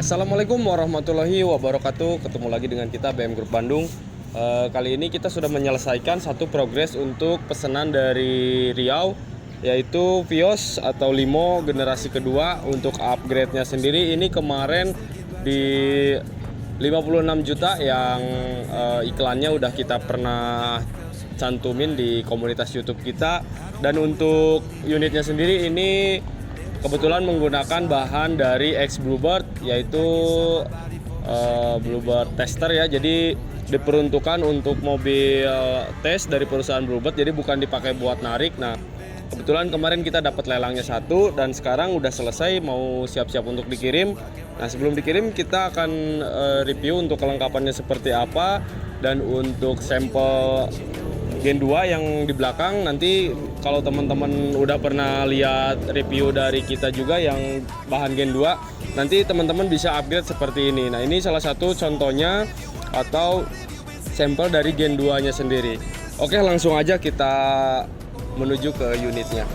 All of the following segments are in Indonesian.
Assalamualaikum warahmatullahi wabarakatuh. Ketemu lagi dengan kita BM Group Bandung. Kali ini kita sudah menyelesaikan satu progres untuk pesanan dari Riau, yaitu Vios atau Limo generasi kedua. Untuk upgrade-nya sendiri ini kemarin di 56 juta yang iklannya udah kita pernah cantumin di komunitas YouTube kita. Dan untuk unitnya sendiri ini kebetulan menggunakan bahan dari X Bluebird, yaitu Bluebird tester ya. Jadi diperuntukkan untuk mobil tes dari perusahaan Bluebird, jadi bukan dipakai buat narik. Nah, kebetulan kemarin kita dapat lelangnya satu dan sekarang udah selesai, mau siap-siap untuk dikirim. Nah, sebelum dikirim kita akan review untuk kelengkapannya seperti apa, dan untuk sampel Gen 2 yang di belakang nanti kalau teman-teman udah pernah lihat review dari kita juga yang bahan Gen 2, nanti teman-teman bisa upgrade seperti ini. Nah, ini salah satu contohnya atau sampel dari Gen 2-nya sendiri. Oke, langsung aja kita menuju ke unitnya.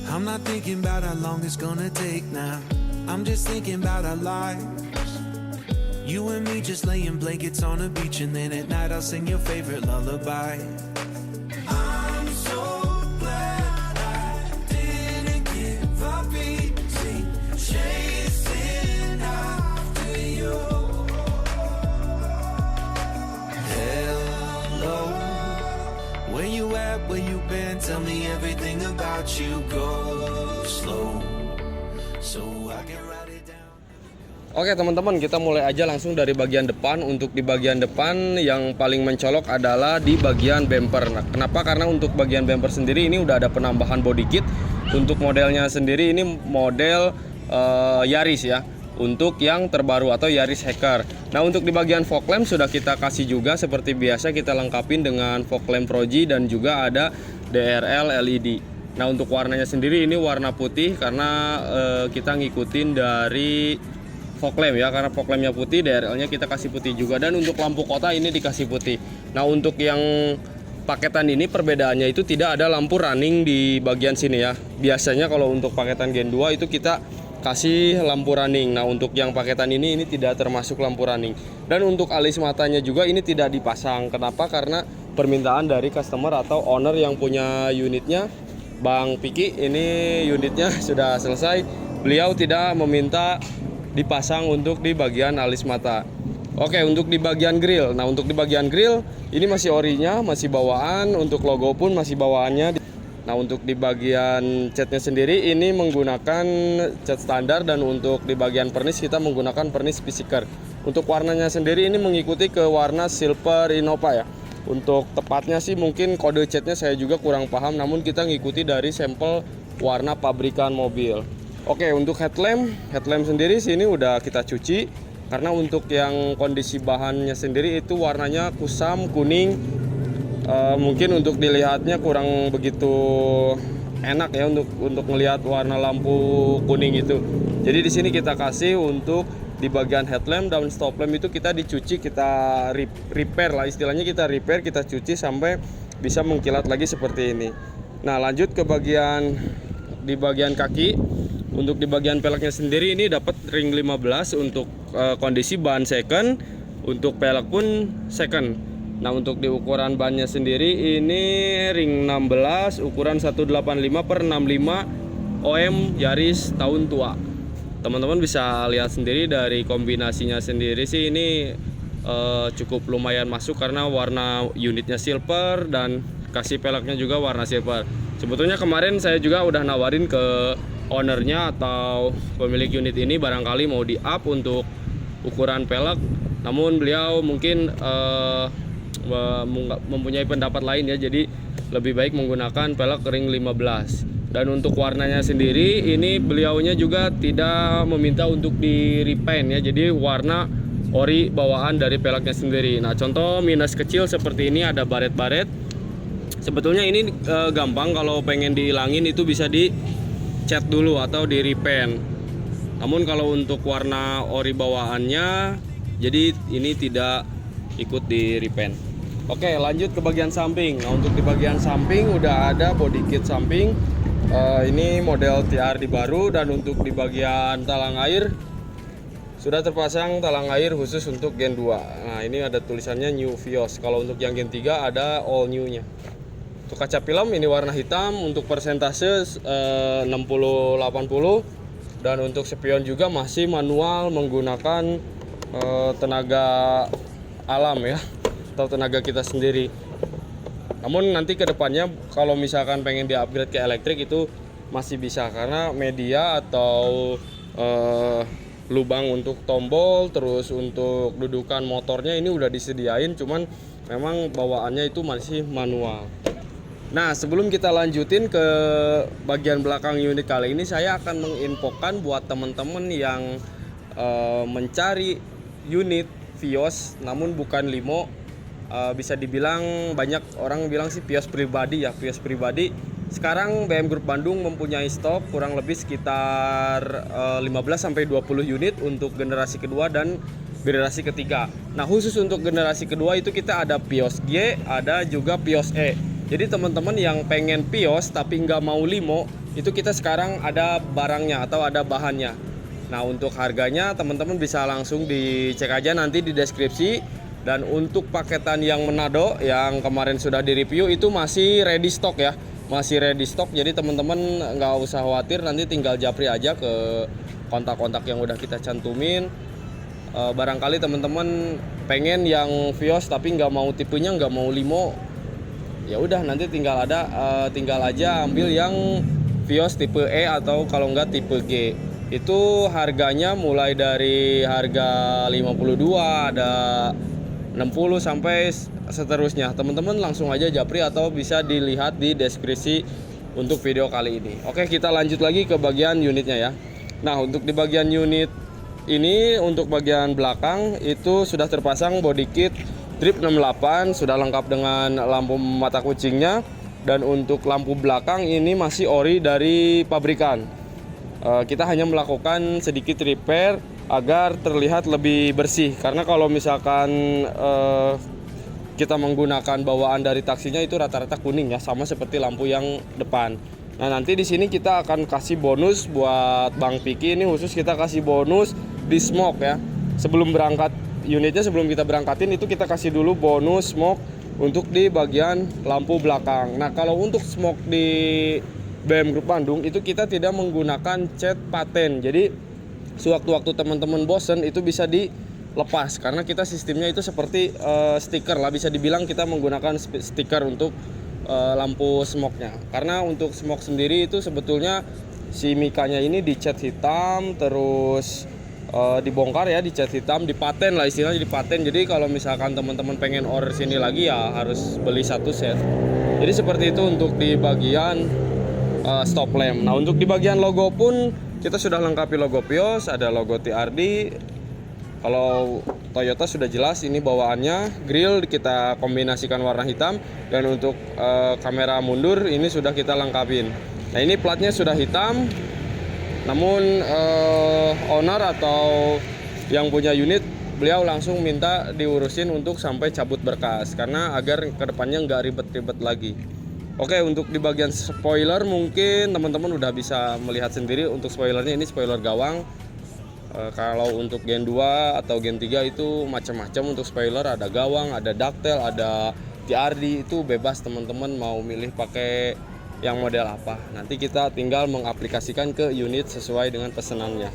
I'm not thinking about how long it's gonna take now. I'm just thinking about our lives. You and me just laying blankets on the beach, and then at night I'll sing your favorite lullaby. I'm so glad I didn't give up easy, chasing after you. Hello, where you at, where you been? Tell me everything about you. Go slow so I can write it down. Oke teman-teman, kita mulai aja langsung dari bagian depan. Untuk di bagian depan yang paling mencolok adalah di bagian bumper. Nah, kenapa? Karena untuk bagian bumper sendiri ini udah ada penambahan body kit. Untuk modelnya sendiri ini model Yaris ya, untuk yang terbaru atau Yaris Hacker. Nah, untuk di bagian fog lamp sudah kita kasih juga seperti biasa, kita lengkapin dengan fog lamp Pro G dan juga ada DRL LED. Nah, untuk warnanya sendiri ini warna putih karena kita ngikutin dari fog lamp ya, karena fog lampnya putih, DRL-nya kita kasih putih juga. Dan untuk lampu kota ini dikasih putih. Nah, untuk yang paketan ini perbedaannya itu tidak ada lampu running di bagian sini ya. Biasanya kalau untuk paketan Gen 2 itu kita kasih lampu running. Nah, untuk yang paketan ini tidak termasuk lampu running. Dan untuk alis matanya juga ini tidak dipasang. Kenapa? Karena permintaan dari customer atau owner yang punya unitnya, Bang Piki. Ini unitnya sudah selesai. Beliau tidak meminta dipasang untuk di bagian alis mata. Oke, untuk di bagian grill. Nah, untuk di bagian grill ini masih orinya, masih bawaan. Untuk logo pun masih bawaannya. Nah, untuk di bagian catnya sendiri ini menggunakan cat standar, dan untuk di bagian pernis kita menggunakan pernis P-Seeker. Untuk warnanya sendiri ini mengikuti ke warna Silver Innova ya. Untuk tepatnya sih mungkin kode catnya saya juga kurang paham, namun kita ngikuti dari sampel warna pabrikan mobil. Oke, untuk headlamp sendiri sini udah kita cuci, karena untuk yang kondisi bahannya sendiri itu warnanya kusam kuning. Mungkin untuk dilihatnya kurang begitu enak ya untuk melihat warna lampu kuning itu. Jadi di sini kita kasih untuk di bagian headlamp dan stop lamp itu kita dicuci, kita repair lah istilahnya, kita repair, kita cuci sampai bisa mengkilat lagi seperti ini. Nah, lanjut ke di bagian kaki. Untuk di bagian peleknya sendiri ini dapat ring 15 untuk kondisi bahan second, untuk pelek pun second. Nah, untuk di ukuran bannya sendiri ini ring 16 ukuran 185/65 OM Yaris tahun tua. Teman-teman bisa lihat sendiri dari kombinasinya sendiri sih ini cukup lumayan masuk, karena warna unitnya silver dan kasih peleknya juga warna silver. Sebetulnya kemarin saya juga udah nawarin ke ownernya atau pemilik unit ini barangkali mau di up untuk ukuran pelek, namun beliau mungkin mempunyai pendapat lain ya, jadi lebih baik menggunakan pelek ring 15. Dan untuk warnanya sendiri ini beliaunya juga tidak meminta untuk di repaint ya, jadi warna ori bawaan dari peleknya sendiri. Nah, contoh minus kecil seperti ini ada baret-baret. Sebetulnya ini gampang, kalau pengen dihilangin itu bisa cat dulu atau di repaint. Namun kalau untuk warna ori bawaannya, jadi ini tidak ikut di repaint. Oke, lanjut ke bagian samping. Nah, untuk di bagian samping udah ada body kit samping. Ini model TRD baru, dan untuk di bagian talang air sudah terpasang talang air khusus untuk Gen 2. Nah, ini ada tulisannya New Vios. Kalau untuk yang Gen 3 ada All New-nya. Untuk kaca film ini warna hitam, untuk persentase 60-80, dan untuk spion juga masih manual menggunakan tenaga alam ya, atau tenaga kita sendiri. Namun nanti ke depannya kalau misalkan pengen di-upgrade ke elektrik itu masih bisa, karena media atau lubang untuk tombol, terus untuk dudukan motornya ini udah disediain, cuman memang bawaannya itu masih manual. Nah, sebelum kita lanjutin ke bagian belakang unit kali ini, saya akan menginfokan buat teman-teman yang mencari unit Vios namun bukan limo. Bisa dibilang banyak orang bilang sih Vios pribadi ya, Vios pribadi. Sekarang BM Group Bandung mempunyai stok kurang lebih sekitar 15-20 unit untuk generasi kedua dan generasi ketiga. Nah, khusus untuk generasi kedua itu kita ada Vios G, ada juga Vios E. Jadi teman-teman yang pengen Vios tapi nggak mau limo, itu kita sekarang ada barangnya atau ada bahannya. Nah, untuk harganya teman-teman bisa langsung dicek aja nanti di deskripsi. Dan untuk paketan yang Manado yang kemarin sudah direview itu masih ready stock ya, masih ready stock. Jadi teman-teman nggak usah khawatir, nanti tinggal japri aja ke kontak-kontak yang udah kita cantumin. Barangkali teman-teman pengen yang Vios tapi nggak mau tipenya, nggak mau limo, ya udah nanti tinggal aja ambil yang Vios tipe E atau kalau enggak tipe G. Itu harganya mulai dari harga 52, ada 60 sampai seterusnya. Teman-teman langsung aja japri atau bisa dilihat di deskripsi untuk video kali ini. Oke, kita lanjut lagi ke bagian unitnya ya. Nah, untuk di bagian unit ini, untuk bagian belakang itu sudah terpasang body kit Trip 68, sudah lengkap dengan lampu mata kucingnya, dan untuk lampu belakang ini masih ori dari pabrikan. Kita hanya melakukan sedikit repair agar terlihat lebih bersih, karena kalau misalkan kita menggunakan bawaan dari taksinya itu rata-rata kuning ya, sama seperti lampu yang depan. Nah, nanti di sini kita akan kasih bonus buat Bang Piki, ini khusus kita kasih bonus di smoke ya. Sebelum berangkat unitnya, sebelum kita berangkatin itu kita kasih dulu bonus smoke untuk di bagian lampu belakang. Nah, kalau untuk smoke di BM Group Bandung itu kita tidak menggunakan cat paten. Jadi sewaktu-waktu teman-teman bosen itu bisa dilepas, karena kita sistemnya itu seperti stiker lah, bisa dibilang kita menggunakan stiker untuk lampu smoke-nya. Karena untuk smoke sendiri itu sebetulnya si mikanya ini dicat hitam, terus dibongkar ya, dicat hitam, dipaten lah istilahnya, dipaten. Jadi kalau misalkan teman-teman pengen order sini lagi ya harus beli satu set. Jadi seperti itu untuk di bagian stop lamp. Nah, untuk di bagian logo pun kita sudah lengkapi logo Vios, ada logo TRD. Kalau Toyota sudah jelas ini bawaannya. Grill kita kombinasikan warna hitam, dan untuk kamera mundur ini sudah kita lengkapin. Nah, ini platnya sudah hitam. Namun owner atau yang punya unit, beliau langsung minta diurusin untuk sampai cabut berkas, karena agar kedepannya nggak ribet-ribet lagi. Oke, untuk di bagian spoiler mungkin teman-teman udah bisa melihat sendiri. Untuk spoilernya ini spoiler gawang. Kalau untuk Gen 2 atau Gen 3 itu macam-macam untuk spoiler, ada gawang, ada ducktail, ada TRD, itu bebas teman-teman mau milih pakai yang model apa. Nanti kita tinggal mengaplikasikan ke unit sesuai dengan pesanannya.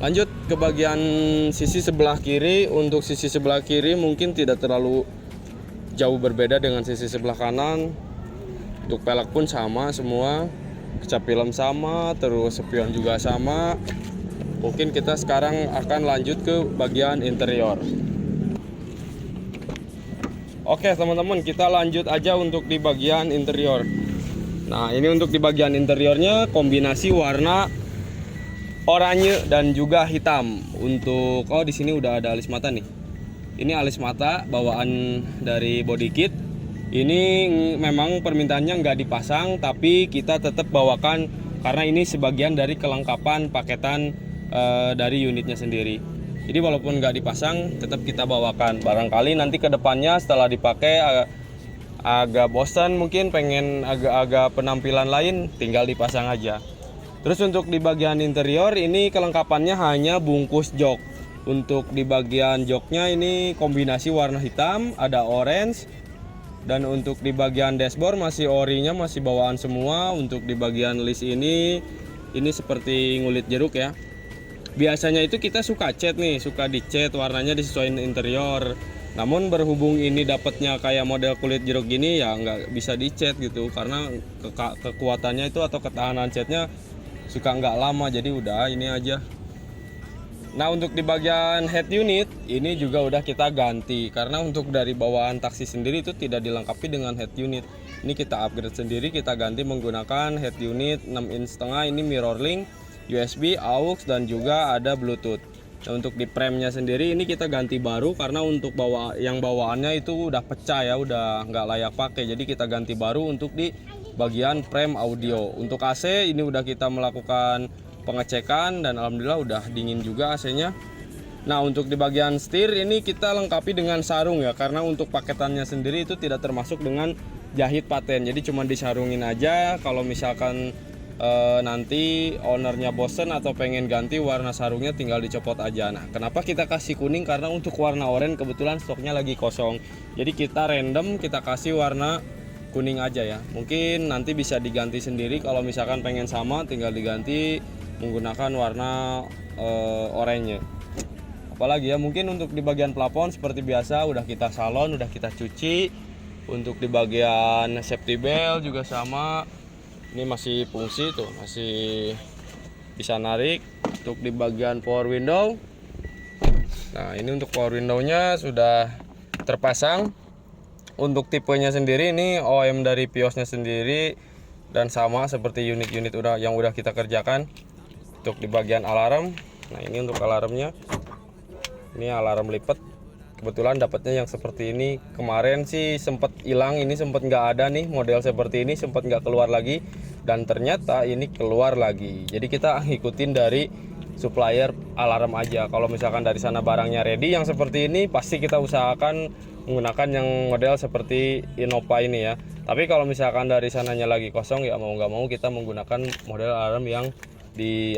Lanjut ke bagian sisi sebelah kiri. Untuk sisi sebelah kiri mungkin tidak terlalu jauh berbeda dengan sisi sebelah kanan. Untuk pelek pun sama semua, kaca film sama, terus spion juga sama. Mungkin kita sekarang akan lanjut ke bagian interior. Oke teman-teman, kita lanjut aja untuk di bagian interior. Nah, ini untuk di bagian interiornya kombinasi warna oranye dan juga hitam. Untuk di sini udah ada alis mata nih. Ini alis mata bawaan dari body kit. Ini memang permintaannya nggak dipasang, tapi kita tetap bawakan karena ini sebagian dari kelengkapan paketan dari unitnya sendiri. Jadi walaupun nggak dipasang tetap kita bawakan. Barangkali nanti ke depannya setelah dipakai agak bosan, mungkin pengen agak-agak penampilan lain, tinggal dipasang aja. Terus untuk di bagian interior ini kelengkapannya hanya bungkus jok. Untuk di bagian joknya ini kombinasi warna hitam, ada orange. Dan untuk di bagian dashboard masih orinya masih bawaan semua. Untuk di bagian list ini seperti ngulit jeruk ya. Biasanya itu kita suka cat nih, suka dicat warnanya disesuaikan interior. Namun berhubung ini dapatnya kayak model kulit jeruk gini ya nggak bisa dicat gitu, karena kekuatannya itu atau ketahanan catnya suka nggak lama, jadi udah ini aja. Nah untuk di bagian head unit ini juga udah kita ganti, karena untuk dari bawaan taksi sendiri itu tidak dilengkapi dengan head unit. Ini kita upgrade sendiri, kita ganti menggunakan head unit 6,5 inch, ini mirror link, USB, AUX, dan juga ada Bluetooth. Nah, untuk di premnya sendiri ini kita ganti baru karena untuk yang bawaannya itu udah pecah ya, udah nggak layak pakai. Jadi kita ganti baru untuk di bagian prem audio. Untuk AC ini udah kita melakukan pengecekan dan alhamdulillah udah dingin juga AC-nya. Nah untuk di bagian setir ini kita lengkapi dengan sarung ya, karena untuk paketannya sendiri itu tidak termasuk dengan jahit paten. Jadi cuma disarungin aja. Kalau misalkan nanti ownernya bosen atau pengen ganti warna sarungnya tinggal dicopot aja. Nah kenapa kita kasih kuning, karena untuk warna oranye kebetulan stoknya lagi kosong, jadi kita random kita kasih warna kuning aja ya. Mungkin nanti bisa diganti sendiri, kalau misalkan pengen sama tinggal diganti menggunakan warna oranye. Apalagi ya, mungkin untuk di bagian plafon seperti biasa udah kita salon, udah kita cuci. Untuk di bagian safety belt juga sama, ini masih fungsi tuh, masih bisa narik. Untuk di bagian power window, nah ini untuk power window-nya sudah terpasang. Untuk tipenya sendiri ini OEM dari Piosnya sendiri dan sama seperti unit-unit yang udah kita kerjakan. Untuk di bagian alarm, nah ini untuk alarmnya, ini alarm lipat. Kebetulan dapatnya yang seperti ini. Kemarin sih sempat hilang, ini sempat nggak ada nih model seperti ini, sempat nggak keluar lagi, dan ternyata ini keluar lagi. Jadi kita ngikutin dari supplier alarm aja. Kalau misalkan dari sana barangnya ready yang seperti ini, pasti kita usahakan menggunakan yang model seperti Innova ini ya. Tapi kalau misalkan dari sananya lagi kosong ya mau nggak mau kita menggunakan model alarm yang di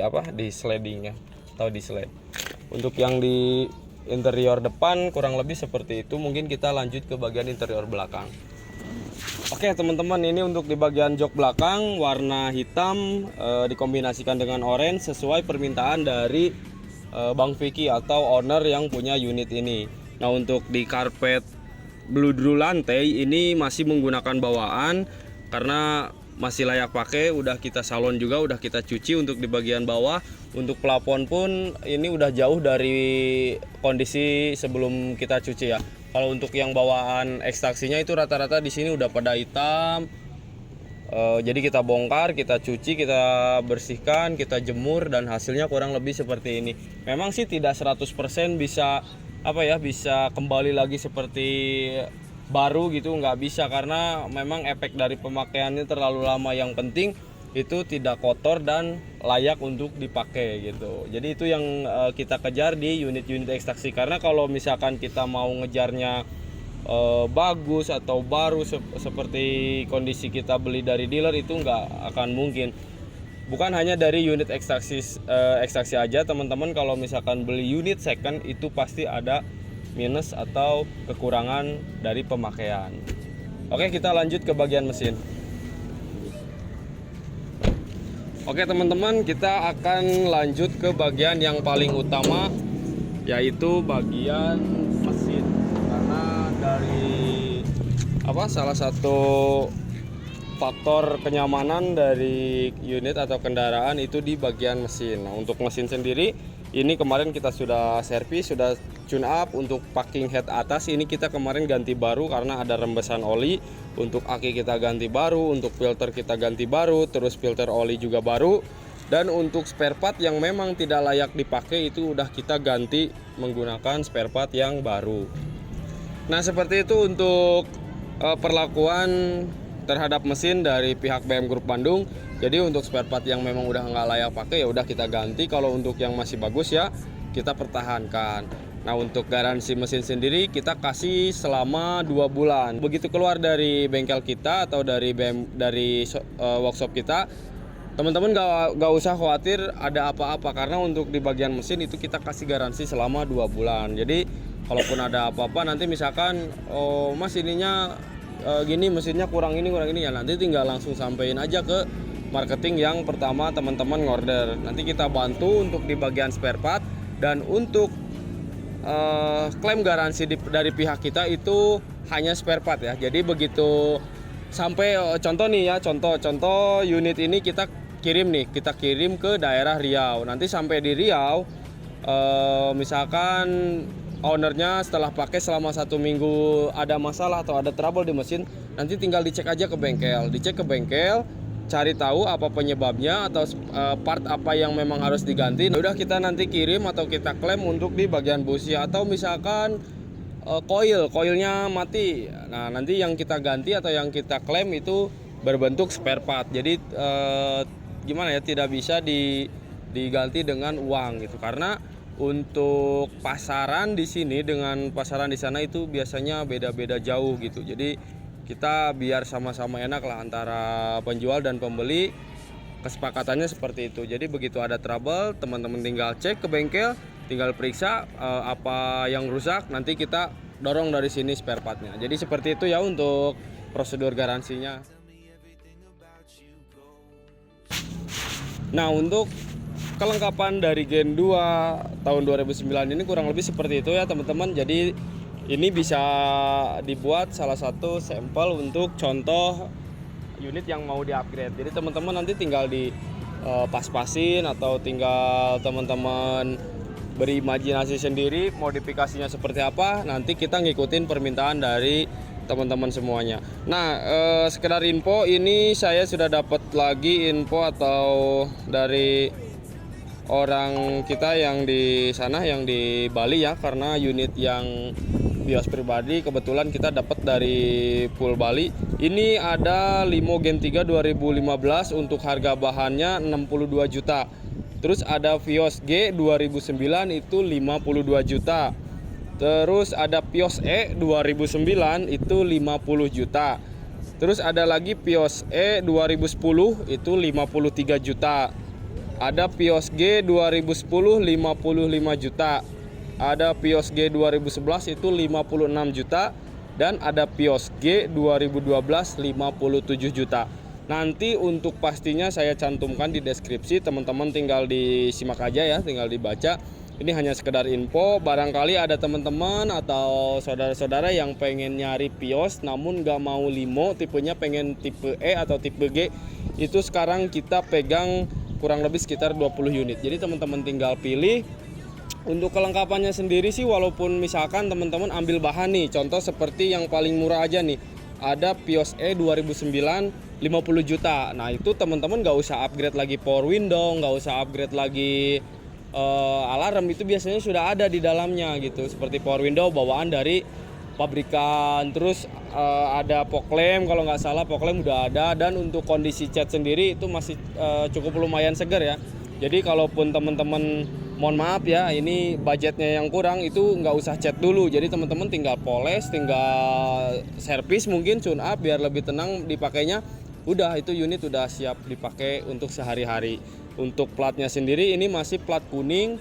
sliding ya, atau di slide. Untuk yang di interior depan kurang lebih seperti itu. Mungkin kita lanjut ke bagian interior belakang. Oke teman-teman, ini untuk di bagian jok belakang warna hitam dikombinasikan dengan orange sesuai permintaan dari Bang Vicky atau owner yang punya unit ini. Nah untuk di karpet bludru lantai ini masih menggunakan bawaan karena masih layak pakai, udah kita salon juga, udah kita cuci. Untuk di bagian bawah, untuk plafon pun ini udah jauh dari kondisi sebelum kita cuci ya. Kalau untuk yang bawaan ekstraksinya itu rata-rata di sini udah pada hitam. Jadi kita bongkar, kita cuci, kita bersihkan, kita jemur, dan hasilnya kurang lebih seperti ini. Memang sih tidak 100% bisa bisa kembali lagi seperti baru gitu, nggak bisa, karena memang efek dari pemakaiannya terlalu lama. Yang penting itu tidak kotor dan layak untuk dipakai gitu. Jadi itu yang kita kejar di unit-unit ekstraksi, karena kalau misalkan kita mau ngejarnya bagus atau baru seperti kondisi kita beli dari dealer, itu nggak akan mungkin. Bukan hanya dari unit ekstraksi aja teman-teman, kalau misalkan beli unit second itu pasti ada minus atau kekurangan dari pemakaian. Oke, kita lanjut ke bagian mesin. Oke teman-teman, kita akan lanjut ke bagian yang paling utama, yaitu bagian mesin. Karena dari salah satu faktor kenyamanan dari unit atau kendaraan itu di bagian mesin. Nah, untuk mesin sendiri ini kemarin kita sudah servis, sudah tune up. Untuk packing head atas ini kita kemarin ganti baru karena ada rembesan oli. Untuk aki kita ganti baru, untuk filter kita ganti baru, terus filter oli juga baru. Dan untuk spare part yang memang tidak layak dipakai itu udah kita ganti menggunakan spare part yang baru. Nah seperti itu untuk perlakuan terhadap mesin dari pihak BM Group Bandung. Jadi untuk spare part yang memang udah nggak layak pakai ya udah kita ganti. Kalau untuk yang masih bagus ya kita pertahankan. Nah untuk garansi mesin sendiri kita kasih selama 2 bulan. Begitu keluar dari bengkel kita atau dari workshop kita, teman-teman gak usah khawatir ada apa-apa, karena untuk di bagian mesin itu kita kasih garansi selama 2 bulan. Jadi kalaupun ada apa-apa nanti misalkan oh mas ininya gini, mesinnya kurang ini ya nanti tinggal langsung sampein aja ke marketing yang pertama teman-teman ngorder. Nanti kita bantu untuk di bagian spare part, dan untuk klaim garansi dari pihak kita itu hanya spare part ya. Jadi begitu sampai contoh nih ya, contoh unit ini kita kirim ke daerah Riau. Nanti sampai di Riau misalkan ownernya setelah pakai selama 1 minggu ada masalah atau ada trouble di mesin, nanti tinggal dicek aja ke bengkel, cari tahu apa penyebabnya atau part apa yang memang harus diganti. Nah, udah kita nanti kirim atau kita klaim untuk di bagian busi, atau misalkan koilnya mati. Nah, nanti yang kita ganti atau yang kita klaim itu berbentuk spare part. Jadi gimana ya, tidak bisa diganti dengan uang gitu. Karena untuk pasaran di sini dengan pasaran di sana itu biasanya beda-beda jauh gitu. Jadi kita biar sama-sama enak lah antara penjual dan pembeli, kesepakatannya seperti itu. Jadi begitu ada trouble, teman-teman tinggal cek ke bengkel, tinggal periksa apa yang rusak, nanti kita dorong dari sini spare partnya. Jadi seperti itu ya untuk prosedur garansinya. Nah untuk kelengkapan dari Gen 2 tahun 2009 ini kurang lebih seperti itu ya teman-teman. Jadi ini bisa dibuat salah satu sampel untuk contoh unit yang mau di-upgrade. Jadi teman-teman nanti tinggal pas-pasin atau tinggal teman-teman berimajinasi sendiri modifikasinya seperti apa. Nanti kita ngikutin permintaan dari teman-teman semuanya. Nah, sekedar info, ini saya sudah dapat lagi info atau dari orang kita yang di sana, yang di Bali ya, karena unit yang bios pribadi kebetulan kita dapat dari Pool Bali. Ini ada Limo Gen 3 2015 untuk harga bahannya 62 juta. Terus ada Vios G 2009 itu 52 juta. Terus ada Vios E 2009 itu 50 juta. Terus ada lagi Vios E 2010 itu 53 juta. Ada Vios G 2010 55 juta. Ada Vios G 2011 itu 56 juta. Dan ada Vios G 2012 57 juta. Nanti untuk pastinya saya cantumkan di deskripsi, teman-teman tinggal disimak aja ya, tinggal dibaca. Ini hanya sekedar info, barangkali ada teman-teman atau saudara-saudara yang pengen nyari Vios namun gak mau limo, tipenya pengen tipe E atau tipe G. Itu sekarang kita pegang kurang lebih sekitar 20 unit. Jadi teman-teman tinggal pilih. Untuk kelengkapannya sendiri sih, walaupun misalkan teman-teman ambil bahan nih, contoh seperti yang paling murah aja nih, ada Vios E 2009 50 juta. Nah itu teman-teman gak usah upgrade lagi power window, gak usah upgrade lagi alarm, itu biasanya sudah ada di dalamnya gitu. Seperti power window bawaan dari pabrikan, terus ada fog lamp, kalau nggak salah fog lamp udah ada. Dan untuk kondisi cat sendiri itu masih cukup lumayan segar ya. Jadi kalaupun teman-teman, mohon maaf ya, ini budgetnya yang kurang, itu nggak usah cat dulu. Jadi teman-teman tinggal poles, tinggal servis mungkin tune up biar lebih tenang dipakainya. Udah, itu unit udah siap dipakai untuk sehari-hari. Untuk platnya sendiri ini masih plat kuning.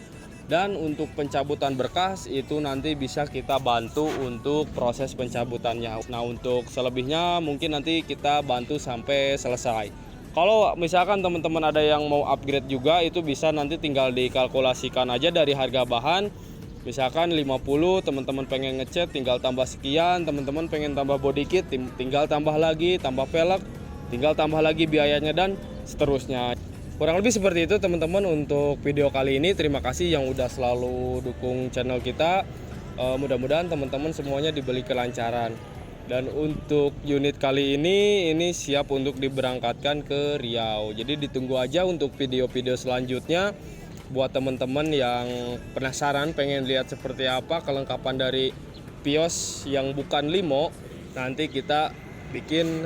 Dan untuk pencabutan berkas itu nanti bisa kita bantu untuk proses pencabutannya. Nah untuk selebihnya mungkin nanti kita bantu sampai selesai. Kalau misalkan teman-teman ada yang mau upgrade juga, itu bisa nanti tinggal dikalkulasikan aja dari harga bahan. Misalkan 50, teman-teman pengen ngecat tinggal tambah sekian, teman-teman pengen tambah body kit tinggal tambah lagi, tambah velg tinggal tambah lagi biayanya, dan seterusnya. Kurang lebih seperti itu teman-teman untuk video kali ini. Terima kasih yang udah selalu dukung channel kita. Mudah-mudahan teman-teman semuanya diberi kelancaran. Dan untuk unit kali ini siap untuk diberangkatkan ke Riau. Jadi ditunggu aja untuk video-video selanjutnya. Buat teman-teman yang penasaran pengen lihat seperti apa kelengkapan dari Vios yang bukan limo, nanti kita bikin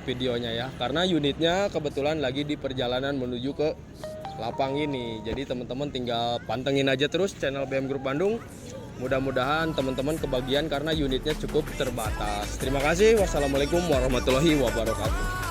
videonya ya, karena unitnya kebetulan lagi di perjalanan menuju ke lapang ini. Jadi teman-teman tinggal pantengin aja terus channel BM Group Bandung. Mudah-mudahan teman-teman kebagian karena unitnya cukup terbatas. Terima kasih. Wassalamualaikum warahmatullahi wabarakatuh.